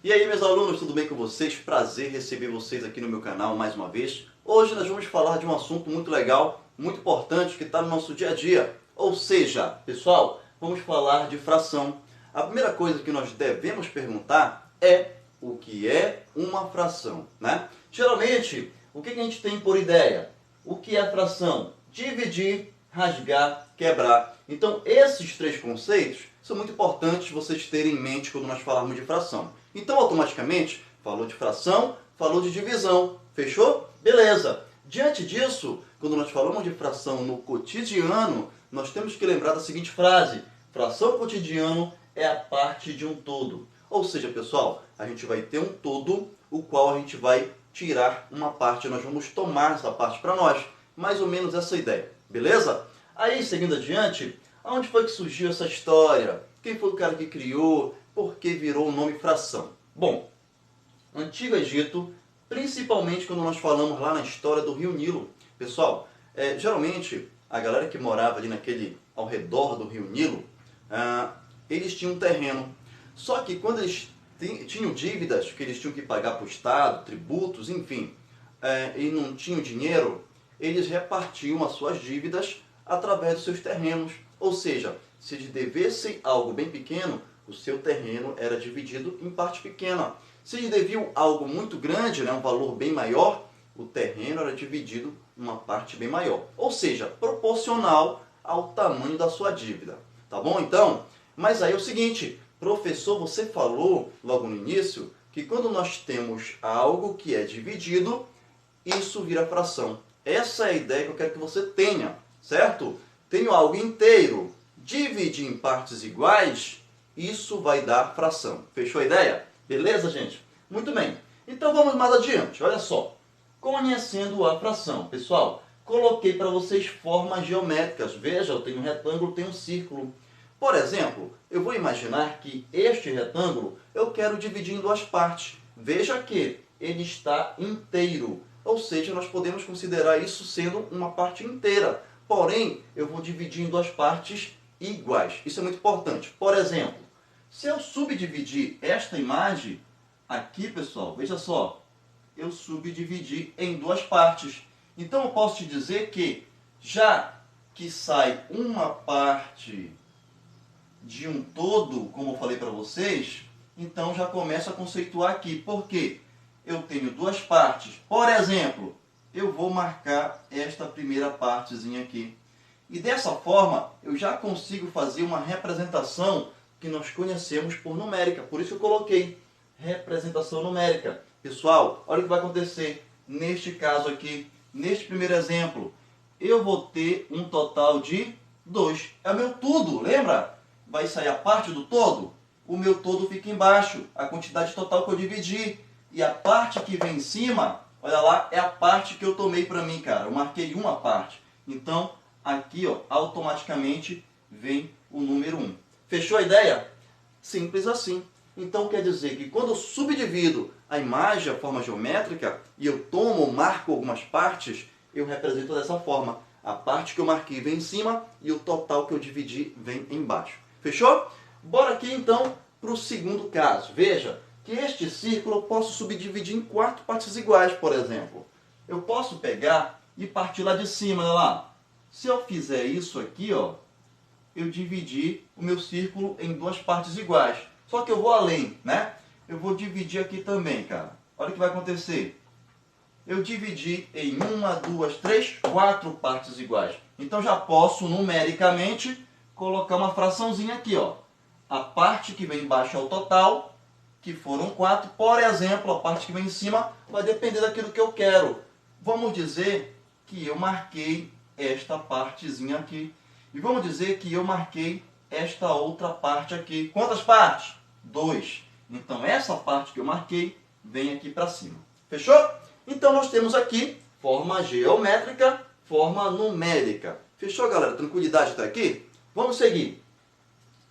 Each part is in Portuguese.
E aí, meus alunos, tudo bem com vocês? Prazer receber vocês aqui no meu canal mais uma vez. Hoje nós vamos falar de um assunto muito legal, muito importante, que está no nosso dia a dia. Ou seja, pessoal, vamos falar de fração. A primeira coisa que nós devemos perguntar é o que é uma fração, né? Geralmente, o que a gente tem por ideia? O que é fração? Dividir, rasgar, quebrar. Então, esses três conceitos são muito importantes vocês terem em mente quando nós falarmos de fração. Então, automaticamente, falou de fração, falou de divisão. Fechou? Beleza. Diante disso, quando nós falamos de fração no cotidiano, nós temos que lembrar da seguinte frase: fração cotidiano é a parte de um todo. Ou seja, pessoal, a gente vai ter um todo, o qual a gente vai tirar uma parte, nós vamos tomar essa parte para nós. Mais ou menos essa ideia, beleza? Aí, seguindo adiante, aonde foi que surgiu essa história? Quem foi o cara que criou? Por que virou o nome fração? Bom, Antigo Egito, principalmente quando nós falamos lá na história do Rio Nilo. Pessoal, geralmente a galera que morava ali ao redor do Rio Nilo, eles tinham um terreno. Só que quando eles tinham dívidas que eles tinham que pagar para o Estado, tributos, enfim, e não tinham dinheiro, eles repartiam as suas dívidas através dos seus terrenos. Ou seja, se eles devessem algo bem pequeno, o seu terreno era dividido em parte pequena. Se eles deviam algo muito grande, um valor bem maior, o terreno era dividido em uma parte bem maior. Ou seja, proporcional ao tamanho da sua dívida. Tá bom, então? Mas aí é o seguinte, professor, você falou logo no início que quando nós temos algo que é dividido, isso vira fração. Essa é a ideia que eu quero que você tenha, certo? Tenho algo inteiro, dividir em partes iguais, isso vai dar fração. Fechou a ideia? Beleza, gente? Muito bem. Então vamos mais adiante. Olha só. Conhecendo a fração. Pessoal, coloquei para vocês formas geométricas. Veja, eu tenho um retângulo, tenho um círculo. Por exemplo, eu vou imaginar que este retângulo eu quero dividir em duas partes. Veja que ele está inteiro. Ou seja, nós podemos considerar isso sendo uma parte inteira. Porém, eu vou dividir em duas partes iguais. Isso é muito importante. Por exemplo, se eu subdividir esta imagem aqui, pessoal, veja só, eu subdividi em duas partes. Então eu posso te dizer que, já que sai uma parte de um todo, como eu falei para vocês, então já começo a conceituar aqui. Por quê? Eu tenho duas partes. Por exemplo, eu vou marcar esta primeira partezinha aqui. E dessa forma, eu já consigo fazer uma representação que nós conhecemos por numérica. Por isso eu coloquei representação numérica. Pessoal, olha o que vai acontecer neste caso aqui, neste primeiro exemplo. Eu vou ter um total de 2. É o meu tudo, lembra? Vai sair a parte do todo. O meu todo fica embaixo, a quantidade total que eu dividi. E a parte que vem em cima, olha lá, é a parte que eu tomei para mim, cara. Eu marquei uma parte. Então, aqui, ó, automaticamente vem o número 1. Fechou a ideia? Simples assim. Então, quer dizer que quando eu subdivido a imagem, a forma geométrica, e eu tomo ou marco algumas partes, eu represento dessa forma. A parte que eu marquei vem em cima e o total que eu dividi vem embaixo. Fechou? Bora aqui, então, para o segundo caso. Veja que este círculo eu posso subdividir em 4 partes iguais, por exemplo. Eu posso pegar e partir lá de cima, olha lá. Se eu fizer isso aqui, ó, eu dividi o meu círculo em 2 partes iguais. Só que eu vou além, né? Eu vou dividir aqui também, cara. Olha o que vai acontecer. Eu dividi em 1, 2, 3, 4 partes iguais. Então já posso, numericamente, colocar uma fraçãozinha aqui, ó. A parte que vem embaixo é o total, que foram 4. Por exemplo, a parte que vem em cima vai depender daquilo que eu quero. Vamos dizer que eu marquei esta partezinha aqui. E vamos dizer que eu marquei esta outra parte aqui. Quantas partes? 2. Então, essa parte que eu marquei vem aqui para cima. Fechou? Então, nós temos aqui forma geométrica, forma numérica. Fechou, galera? Tranquilidade até aqui? Vamos seguir.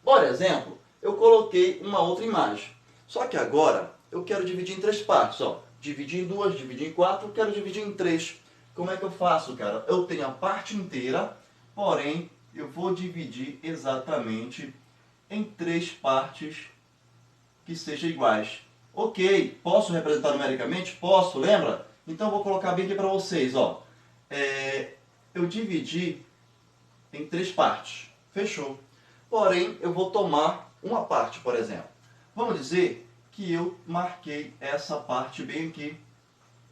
Por exemplo, eu coloquei uma outra imagem. Só que agora eu quero dividir em 3 partes. Ó. Dividir em 2, dividir em 4, eu quero dividir em 3. Como é que eu faço, cara? Eu tenho a parte inteira, porém, eu vou dividir exatamente em 3 partes que sejam iguais. Ok, posso representar numericamente? Posso, lembra? Então eu vou colocar bem aqui para vocês, ó. Eu dividi em 3 partes. Fechou. Porém, eu vou tomar uma parte, por exemplo. Vamos dizer que eu marquei essa parte bem aqui.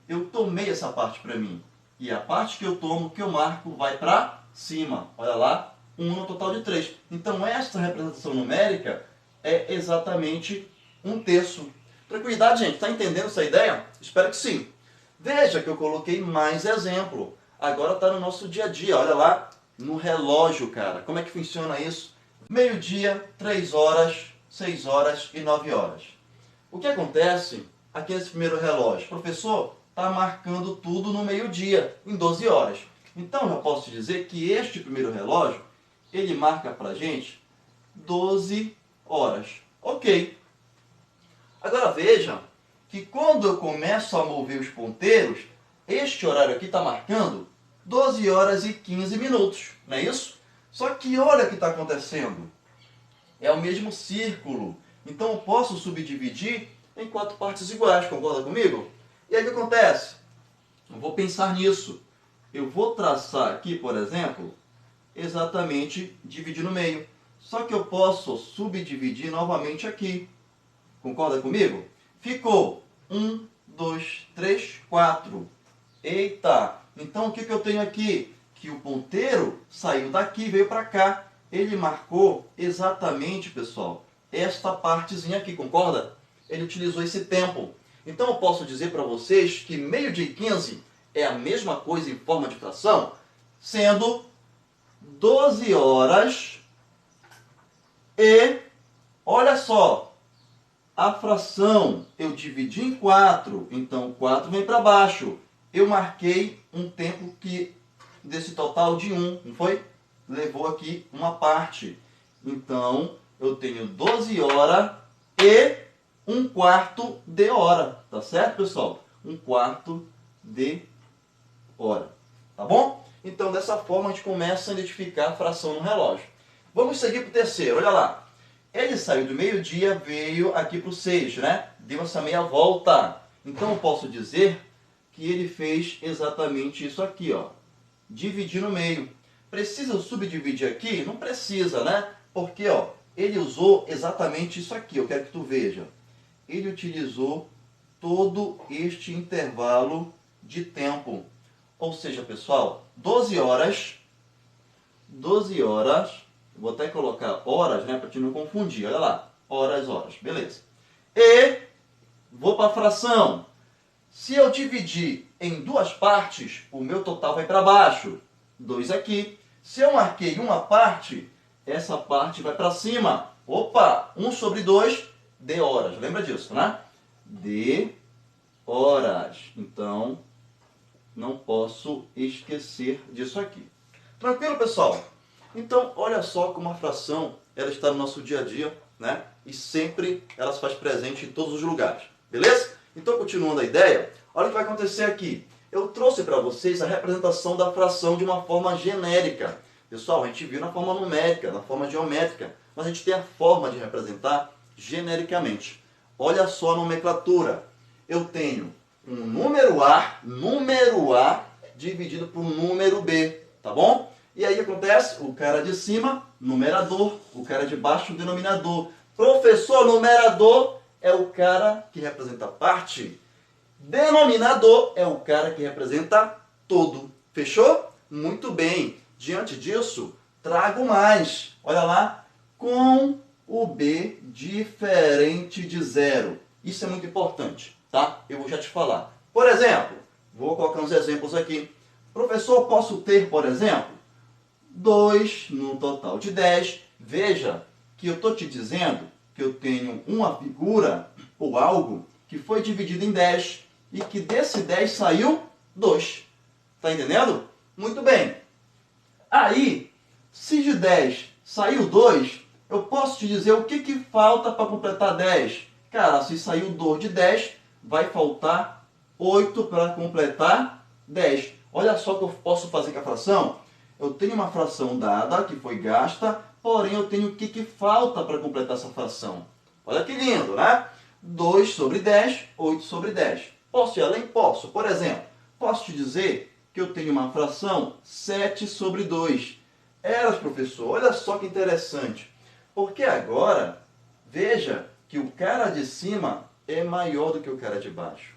Eu tomei essa parte para mim. E a parte que eu tomo, que eu marco, vai para cima. Olha lá, 1 no total de 3. Então, esta representação numérica é exatamente 1/3. Tranquilidade, gente? Está entendendo essa ideia? Espero que sim. Veja que eu coloquei mais exemplo. Agora está no nosso dia a dia. Olha lá, no relógio, cara. Como é que funciona isso? Meio-dia, 3 horas, 6 horas e 9 horas. O que acontece aqui nesse primeiro relógio? Professor, está marcando tudo no meio-dia, em 12 horas. Então, eu posso te dizer que este primeiro relógio, ele marca para a gente 12 horas. Ok. Agora veja que quando eu começo a mover os ponteiros, este horário aqui está marcando 12 horas e 15 minutos, não é isso? Só que olha o que está acontecendo. É o mesmo círculo. Então eu posso subdividir em 4 partes iguais, concorda comigo? E aí o que acontece? Eu vou pensar nisso. Eu vou traçar aqui, por exemplo, exatamente dividir no meio. Só que eu posso subdividir novamente aqui. Concorda comigo? Ficou 1, 2, 3, 4. Eita! Então o que eu tenho aqui? Que o ponteiro saiu daqui e veio para cá. Ele marcou exatamente, pessoal, esta partezinha aqui, concorda? Ele utilizou esse tempo. Então eu posso dizer para vocês que meio-dia e 15 é a mesma coisa em forma de fração, sendo 12 horas e, olha só, a fração eu dividi em 4, então 4 vem para baixo. Eu marquei um tempo que desse total de 1, não foi? Levou aqui uma parte. Então, eu tenho 12 horas e 1/4 de hora. Tá certo, pessoal? 1/4 de hora. Tá bom? Então, dessa forma, a gente começa a identificar a fração no relógio. Vamos seguir para o terceiro. Olha lá. Ele saiu do meio-dia, veio aqui para o 6, né? Deu essa meia volta. Então, eu posso dizer que ele fez exatamente isso aqui, ó. Dividir no meio. Precisa subdividir aqui? Não precisa, né? Porque, ó, ele usou exatamente isso aqui. Eu quero que tu veja. Ele utilizou todo este intervalo de tempo. Ou seja, pessoal, 12 horas, vou até colocar horas, né, para te não confundir, olha lá, horas, beleza. E vou para a fração. Se eu dividir em 2 partes, o meu total vai para baixo, 2 aqui. Se eu marquei uma parte, essa parte vai para cima. Opa, 1/2 de horas, lembra disso, né? De horas. Então, não posso esquecer disso aqui. Tranquilo, pessoal? Então, olha só como a fração ela está no nosso dia a dia, né? E sempre ela se faz presente em todos os lugares. Beleza? Então, continuando a ideia, olha o que vai acontecer aqui. Eu trouxe para vocês a representação da fração de uma forma genérica. Pessoal, a gente viu na forma numérica, na forma geométrica, mas a gente tem a forma de representar genericamente. Olha só a nomenclatura. Eu tenho um número A dividido por um número B, tá bom? E aí acontece, o cara de cima, numerador, o cara de baixo, denominador. Professor, numerador é o cara que representa parte, denominador é o cara que representa todo. Fechou? Muito bem. Diante disso, trago mais. Olha lá, com o B diferente de 0. Isso é muito importante, tá? Eu vou já te falar. Por exemplo, vou colocar uns exemplos aqui. Professor, posso ter, por exemplo, 2 no total de 10. Veja que eu estou te dizendo que eu tenho uma figura ou algo que foi dividido em 10 e que desse 10 saiu 2. Está entendendo? Muito bem. Aí, se de 10 saiu 2, eu posso te dizer o que falta para completar 10. Cara, se saiu 2 de 10, vai faltar 8 para completar 10. Olha só o que eu posso fazer com a fração. Eu tenho uma fração dada, que foi gasta, porém eu tenho o que falta para completar essa fração. Olha que lindo, né? 2 sobre 10, 8 sobre 10. Posso ir além? Posso. Por exemplo, posso te dizer que eu tenho uma fração 7 sobre 2. Elas, professor, olha só que interessante. Porque agora, veja que o cara de cima é maior do que o cara de baixo.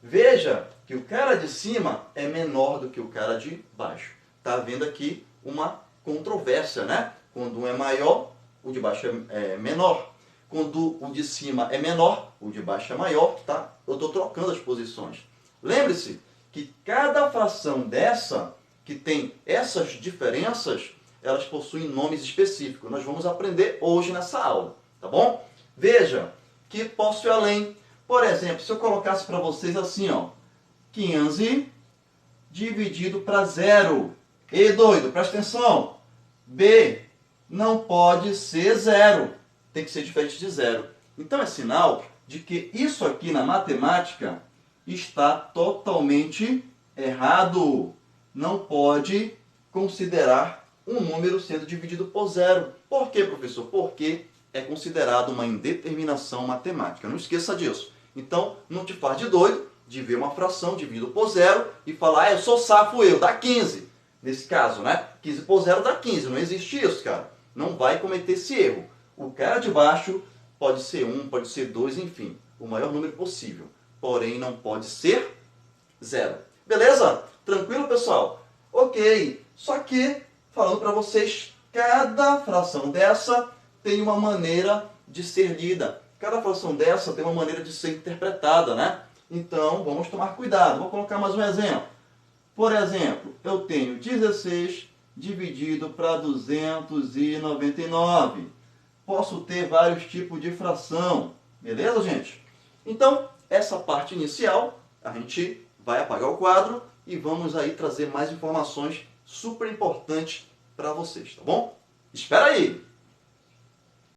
Veja que o cara de cima é menor do que o cara de baixo. Está havendo aqui uma controvérsia, né? Quando um é maior, o de baixo é menor. Quando o de cima é menor, o de baixo é maior, tá? Eu estou trocando as posições. Lembre-se que cada fração dessa, que tem essas diferenças, elas possuem nomes específicos. Nós vamos aprender hoje nessa aula, tá bom? Veja que posso ir além. Por exemplo, se eu colocasse para vocês assim, ó, 15 dividido para 0. E doido, presta atenção. B não pode ser 0. Tem que ser diferente de 0. Então é sinal de que isso aqui na matemática está totalmente errado. Não pode considerar um número sendo dividido por 0. Por quê, professor? Porque é considerado uma indeterminação matemática. Não esqueça disso. Então, não te faz de doido de ver uma fração dividida por 0 e falar, eu sou safo, dá 15. Nesse caso, né? 15 por 0 dá 15. Não existe isso, cara. Não vai cometer esse erro. O cara de baixo pode ser 1, pode ser 2, enfim. O maior número possível. Porém, não pode ser 0. Beleza? Tranquilo, pessoal? Ok. Só que, falando para vocês, cada fração dessa tem uma maneira de ser lida. Cada fração dessa tem uma maneira de ser interpretada, né? Então, vamos tomar cuidado. Vou colocar mais um exemplo. Por exemplo, eu tenho 16 dividido para 299. Posso ter vários tipos de fração. Beleza, gente? Então, essa parte inicial, a gente vai apagar o quadro e vamos aí trazer mais informações super importantes para vocês, tá bom? Espera aí!